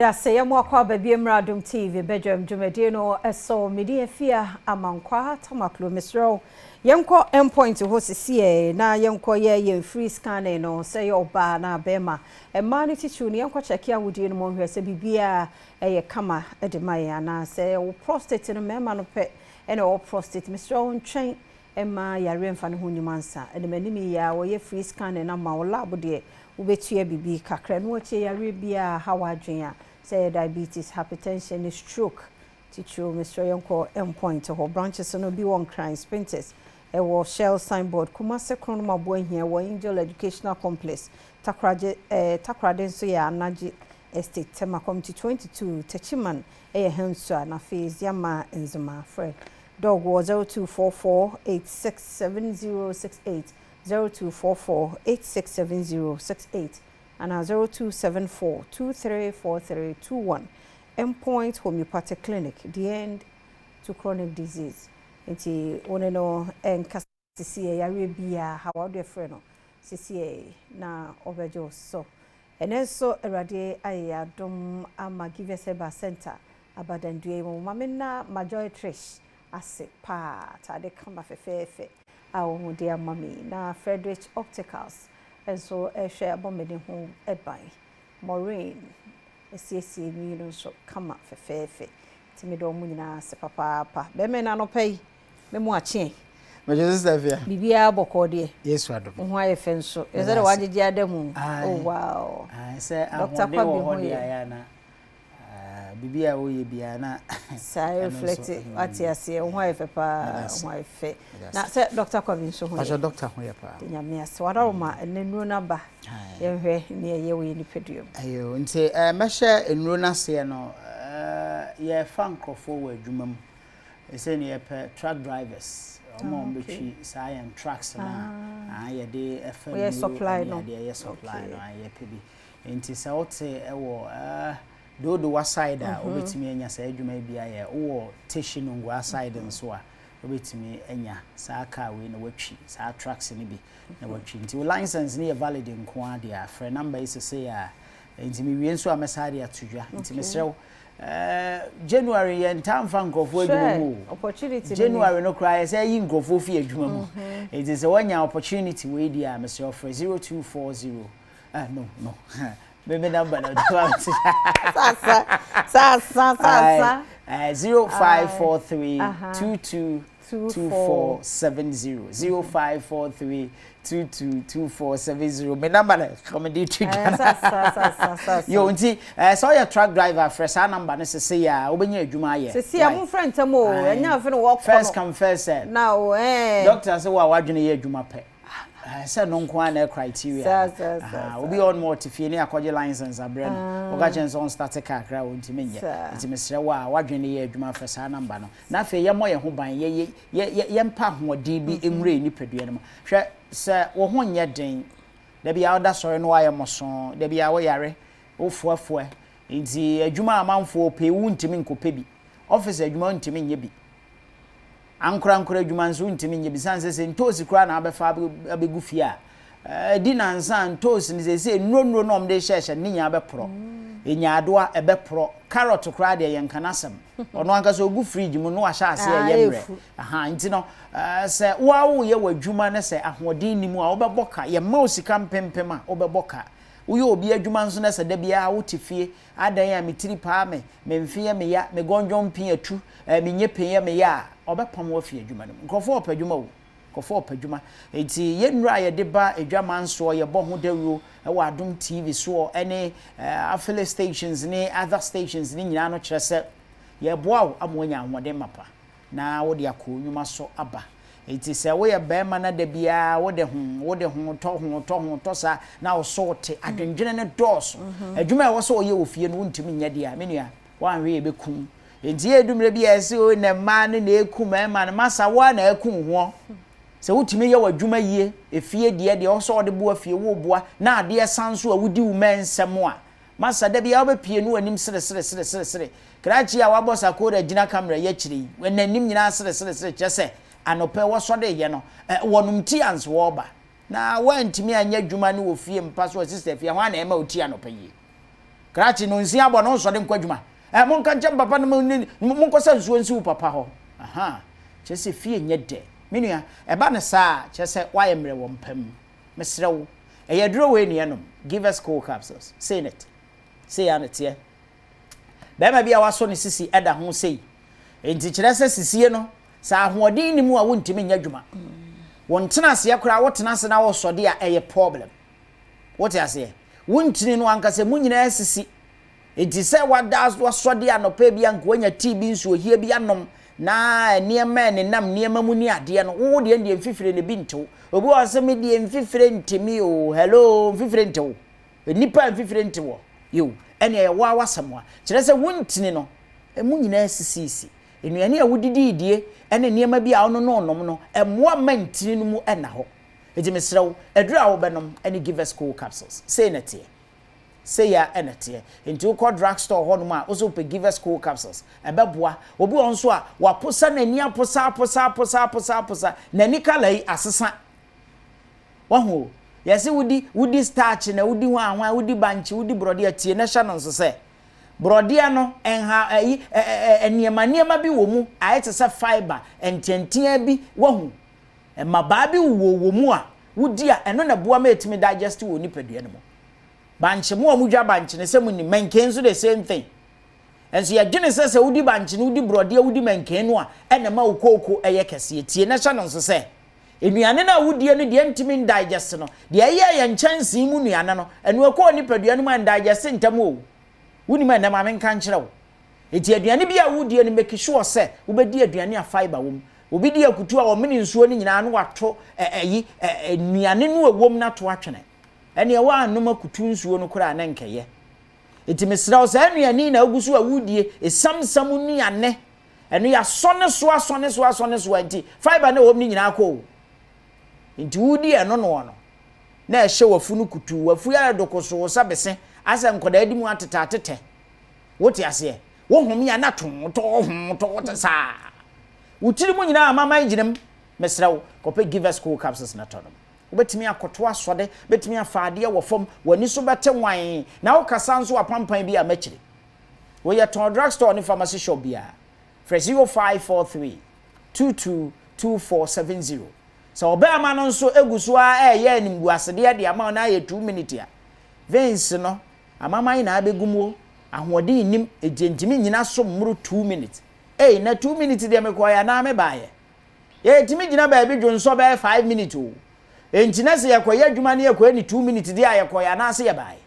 Ya say mo kwa baby Adom TV Badwam dwumade no eso media fia amankwa tamaklo misro yenko endpoint ho sisi na yenko ye free scanning no say oba na bema e ma ni tichu ni yenko check ya wudi no mo hwe se bibia ye kama de mai na say wo prostate no mema no pe e na wo prostate misro ntwen e ma yare mfa no ho nyumansa e de manimi ya wo ye free scanning na ma wo lab de ubetua bibi kakra no wache yare bia hawadwen say diabetes, hypertension, stroke teacher Mr. Yonko endpoint ho branches no bi one crime sprinters e wo shell signboard Kumase Kronoma boy here wo Angel Educational Complex takrade so ya anaji estate tema committee 22 techiman e hensu na phase yama enzuma fred dog was 0244867068 0244867068 and 0274234321 endpoint homeopathic clinic the end to chronic disease enti one no enka CCA yare bia how do friend no CCA na obejo so enenso erade aya dom ama give us a center abadandue mo mamena major trish ase pa ta de kamba fefefe awo de amami na Frederick Opticals and so share bombing home by Maureen CC no so come up for fair timido munina se papa be me na no pay me mo ache me just there bibia boko de yes wado ho aye fenso is that what did you adamu oh wow I say Dr. Kwabi ho ya na bibia wo ye bia na say reflect what you say ho aye fe pa ho aye fe na say Dr. Kwabi so ho ya doctor ho ya pa nyame ase wadaroma enenu na ba ye hwe ne ye wo ye ni peduo ayo nti me hye enuru na se no ye fankrofo wo adwuma mu ese ne ye pe truck drivers omo betwi science trucks na ye de FM ye supply no ye supply no ye pe bi nti se wote ewo do wa side a obetimi anya sa adwuma bia ye wo station ngwa side nso a obetimi anya sa car we na watwi sa trucks ni bi na watwi nti license ni ye valid nko ade a free number is say a nti mi wie nso a mesade atudwa nti mesrew January ye ntamfa nkofo adwuma mu opportunity January no cry say yi nkofo fi adwuma mu nti se wanya opportunity we dia mesrew for 0240 no Maybe number no 0543 222470 0543 222470 me number come dey yo nti so your truck driver fresh number no say ya obenya adwuma aye say ya mo friend tamo enya fe no work first come first now doctor say wa wadwene ye adwuma pe say no nko na criteria obi on more tifie ne akwaje license abre no oga chen on start car kra wonti menye nti mesre wa wadwene ye adwuma fa sa number no na fe ye mo ye ho ban ye mpa hodin bi emre ni pedua no hwe se wo ho nye den da bia oda sore no aye moso da bia wo yare ofuafua nti adwuma amanfo pe wuntimi nkope bi office adwuma ntimi nye bi ankura adwuma nso ntimi nye bi sanse se ntosi kura na abefa abegu fia di nansa ntosi ni se nro no omde hyehye ni nya abepro enya adoa ebepro carrot kura de yenka nasem ono anka so ogu fridge mu no ahya ase yemre nti no se wawo ye wadwuma ne se ahodin ni mu a obeboka ye mouse kampempem a obeboka uyo obi adwuma nso na se da bia wotifie adan ya mitiri pa me memfie me ya me gonjom pin atu menye pin me ya obepam wo fie adwuma no nkofo opadwuma wo nkofo opadwuma enti yenura ye de ba adwama nso ye bo ho dawuo e wa Adom TV so any affiliate stations ni other stations ni nyina no kire se ye boawo amwanya ahode mapa na wo de akonnwuma so aba enti se wo ye bema na da bia wo de ho to sa na wo sorte adwendwene ne dose adwuma e wo so ye ofie no ntimi nya dia menua wanwe ye bekum enti edumre bia se o na ma ne na ekum ma na masa wa na ekum ho se wutimi ye wadwuma yie efie de wo so de bo afie wo boa na ade sanso a wudi wo mensem a masa da bia wo be pie no anim sere krachi a wabosa ko da gina camera ye kire wananim nyina sere kyese anope wo so de ye no wonum ti ans wo ba na wantimi anya dwuma ne wo fie mpa so sister fie ho na ema oti anope yi krachi no nsia abo no so de nkwadwuma monka nche papa no monko sa nsuo nsi papa ho aha chese fie nye de menua eba ne saa chese waye mre wo mpam mesrewo eyaduro we nuanom give us cool capsules say it say anete be ma bia waso ne sisi eda ho sei enti kire se sisie no sa ahoodin ni mu a wontimi nya dwuma wontena ase yakura wotena ase na wo sode a eye problem wote ase wontini no ankase munyina sisi enti se wadas wasode anopa bia nkoanya TB nsuo hie bia nom na niema ne nam niema mu ni ade no wo de ndie mfifire ne bi ntew obi wo se me de mfifire ntimi o hello mfifire ntew nipa mfifire ntew yo ene ye wa wasamwa kire se wontini no munyina sisi enuane a wodidi die ene niema bi a ono no nom no emwa mantini no mu ena ho ejimesrew adura a wo benom ene give us cool capsules say nete say ya enete into uko drugstore ho no ma also pe give us cool capsules ebeboa obi won so a waposa nani aposa nani kala yi asesa wahu yesi wudi starch na wudi hwan wudi banchi wudi brode atie na hya no so se brode no enha niema bi wo mu ayete se fiber ententen bi wahu mabaa bi wo mu a wudi a eno na boa ma etimi digest wo nipadua no mu banche mu amudwa banche ne se mu ni menken so the same thing enso ya gene se wudi banche ne wudi brode wudi menken no a ena ma ukoko eye kese tie na hya no so se enuane na wudi no de ntimi digest no de ye nchansi mu nuane no enu akọ nipadua no ma digest ntam o wuni ma na ma menka nkyerɛw eti aduane bi a wudi no make sure se wobedi aduane a fiber wom obi di akutu a omini nsuo ni nyina no wato nuane no awom na to atwene ene wa anom akutu nsuo no kura na nkeye eti mesrawo sa nuane na agusu a wudie esamsam nuane eno ya sone so enti fiber na awom ni nyina akọ enti wudi eno no na ehye wafunu kutu wafu ya dokoso sabese asa nkoda di mu atete wote ase wo hom ya na to sa utiri mu nyina amama nginem mesrawo kope give us cool capsules na tono obetimi akoto asode betimi afaade wo fom wani so bete wan na wo kasa nso apampan bi a machire wo ye ton drugstore ni pharmacy shop bia fresh 0543 222470 so obema no nso eguso a ye animgu asede de ama na ye 2 minutes a veins no amama ina abegumo ahoɔden nim ejentimi nyina so mmuru 2 minutes na 2 minutes de mekoya na me baaye ye timi nyina ba bi dwonso ba 5 minutes o entina se yakoya adwuma ne yakoya ni 2 minutes de ayakoya na se ye baaye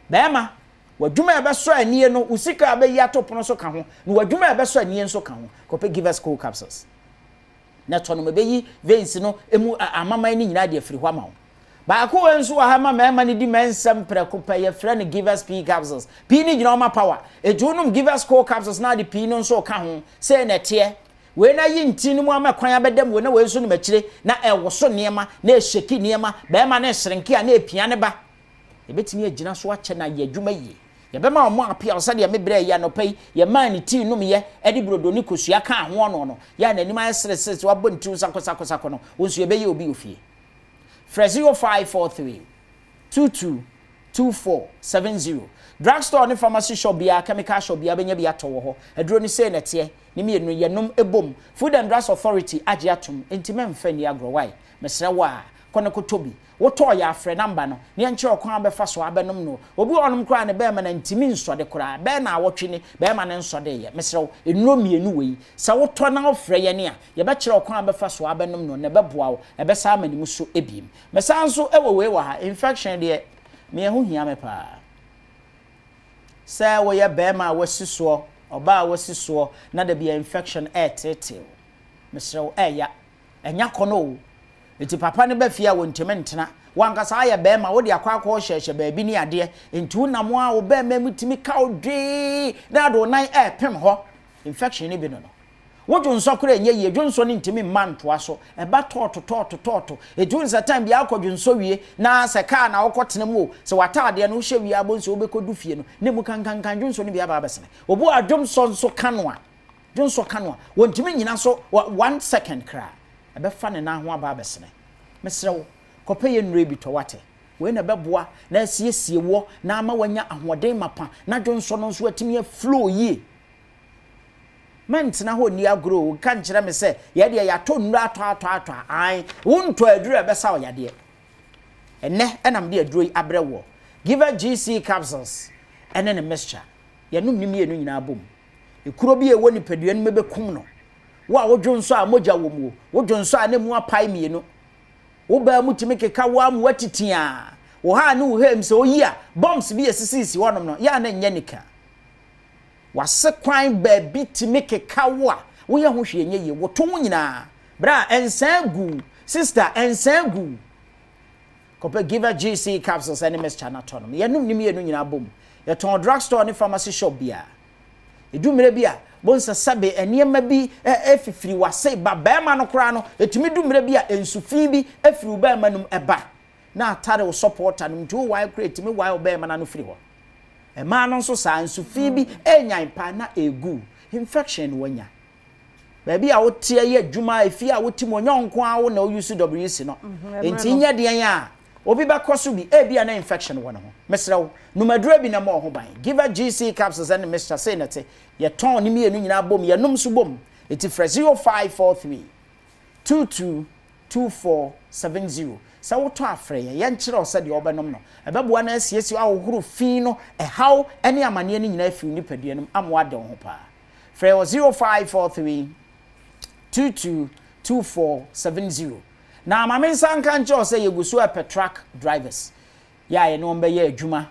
bema wadwuma ebeso anie no usika abeyi atopono so ka ho na wadwuma ebeso anie nso ka ho kope give us cool capsules na tono mebeyi veins no emu amama ni nyina de afiri hwa ma ho ba ko wenso wa ha ma mema ni di mensem preko pa ye frɛ give us p capsules p ni nyina ma power ejunum give us cool capsules na de p no nso ka ho say na tie we na yi nti no mu amakwan abedam we na we nso no makire na ewoso niema na esheki niema ba ma na hyerenke a na epia ne ba ebetimi agina so ache na ye adwuma yi ye be ma omo apia so de mebre ya no pai ye ma ni ti num ye edi brodo ni kosua ka ho no ya na ni ma sere wa bonti sakosako no wonso ye be ye obi ofie fresh 0543 222470 drugstore ni pharmacy shop bia chemical shop bia benya bia to wo ho aduro ni say na tie ni me yenom ebom food and drugs authority age atom ntime mfa ni agro why mesra wa kone kotobi woto ya afre number no ne nche okwan befa so abenom no obi onom kra ne be ma na ntimi nsode kra be na awotwe ni be ma ne nsode ye mesra enuro mienu wei sa woto na ofre ye ne a ye be kire okwan befa so abenom no ne beboa wo e be sa amani mu so ebiem mesa nso ewo wei wa ha infection de me ho hia me pa sa wo ye be ma wasiso oba wasiso na de bia infection tete mesra ya enya kono enti papa ne ba fia wo nteme ntena wankasa aye be ma wo de akwa hyehye ba bi ni ade enti wonamo a wo be ma mutimi ka odwe na do nan pem ho infection ni bi no wojo nsokora enye ye dwonso ni ntimi mantoa so e ba toto enti won satan bia akodwonso wie na se ka na wokotena mu se wataade no hye wie abonso obekodu fie no ne mu kankan dwonso ni bia ba besene obu adwonso nso kanoa dwonso kanoa wontimi nyina so 1 second kra ebe fa ne na ho aba besene mesrewo kope ye nure bi to wate we na beboa na asiesie wo na ama wanya ahoden mapa na dwonso no nso atimi flow yi mentena ho ni agro ka nkyere me se ye de ya to nru ato ai wonto aduru ebesa o yade enne enam de aduro abrewo give her GC capsules ene ne mixture ye num ni mienu nyina bom ekuro bi ewo nipadua no mebekum no wa wodwonso a moja wo mu wodwonso a ne mu apai mienu wo ba mu timi keka wo am watitia wo ha ne wo hem se oyi a bombs bi esisi wonom no ya na nya nika wase kwan ba bi timi keka wo a wo ye ho hwe nye ye wo to nyina bra ensangu sister ensangu kope give her GC capsules and mixture na tonom ye num ni mienu nyina bom ye ton drugstore ne pharmacy shop bia edumire bia bonsa sabe eniema bi efifiri wase ba bema no kra no etumi dumire bi a ensufin bi efiri ba ma num eba na atare wo supporter num tu why create me why ba ma na no firi ho e ma no so sa ensufin bi enyan pa na egu infection wanya ba bi a wotie ye adwuma efi a wotimo nyonko a wo na use WC no enti nya de a obi ba koso bi bia na infection wona ho mesrew numadura bi na mo ho ban give her GC capsules and Mr. Senate ye ton ni mienu nyina bom ye num so bom eti fra 0543 222470 sa woto afre ye nkyere o sade obenom no ebeboa na asiesi awohuru fin no haw ene amane ni nyina afi nipadua num amwade ho pa fra 0543 222470 na mama sanka ncho say yegusu a petrak drivers ya ye no mbe ye adwuma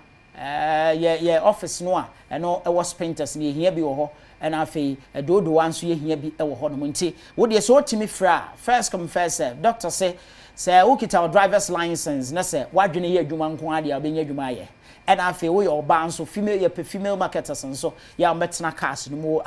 ye office no a eno e was painters ni ehia bi wo ho ena afei edodo wanso ye hia bi e wo ho no nti wo de so otimi fra first come first serve doctor say ukita driver's license na say wadwene ye adwuma nko ade a obenya adwuma ye ena afei wo ye oba nso female marketers nso ya metena cars no mo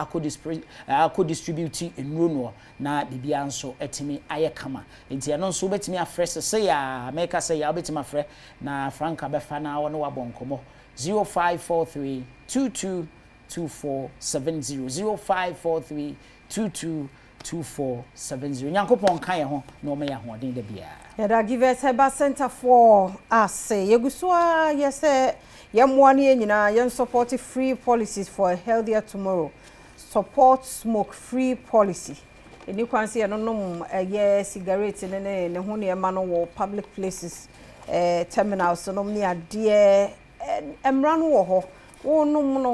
distribute enro no na bibia nso etimi aye kama enti eno nso betimi afresh say ya make say ya betimi afre na franka befa na wo no wabonkomo 0543 222470 0543 222470 nyankopon kan ye ho na o me ya hoden da bia ya da give us Herbal Center for us yegusua yese yemwani nyina yen support free policies for a healthier tomorrow support smoke free policy eni kwanse ye nonom ye cigarette ne ho ne ma no wo public places terminals nom ne ade emra no wo ho wonum no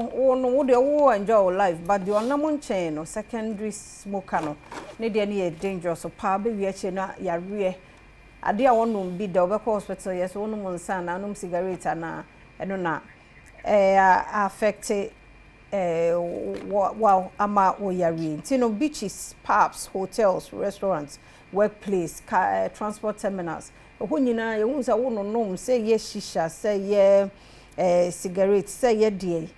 wo de wo enjoy life but the onam nchen no secondary smoker no ne de ne dangerous pa be wi ache na yare ade a wonum bi da obekọ hospital yes wonum nsa na anum cigarette na eno na affect wow ama wo yare ntino beaches pubs hotels restaurants workplace transport terminals ho nyina ye hu sa wonum say ye shisha say ye cigarette say ye die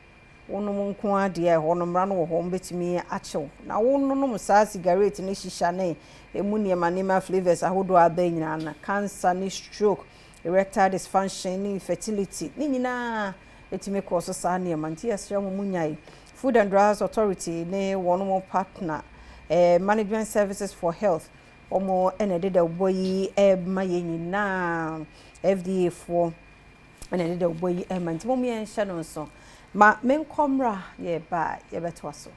wonum nko ade honum ra no ho betimi achew na wonum sa cigarette ne shisha ne emu ne manima flavors ahodo aba nyina na cancer ni stroke erectile dysfunction ni fertility ni nyina etimi cause sa ne manti asra mu nyai Food and Drugs Authority ne wonum partner management services for health omo enede da boyi maye nyina FDA for enede da boyi manti mo me enhye no so ma menkomra ye ba ye betwaso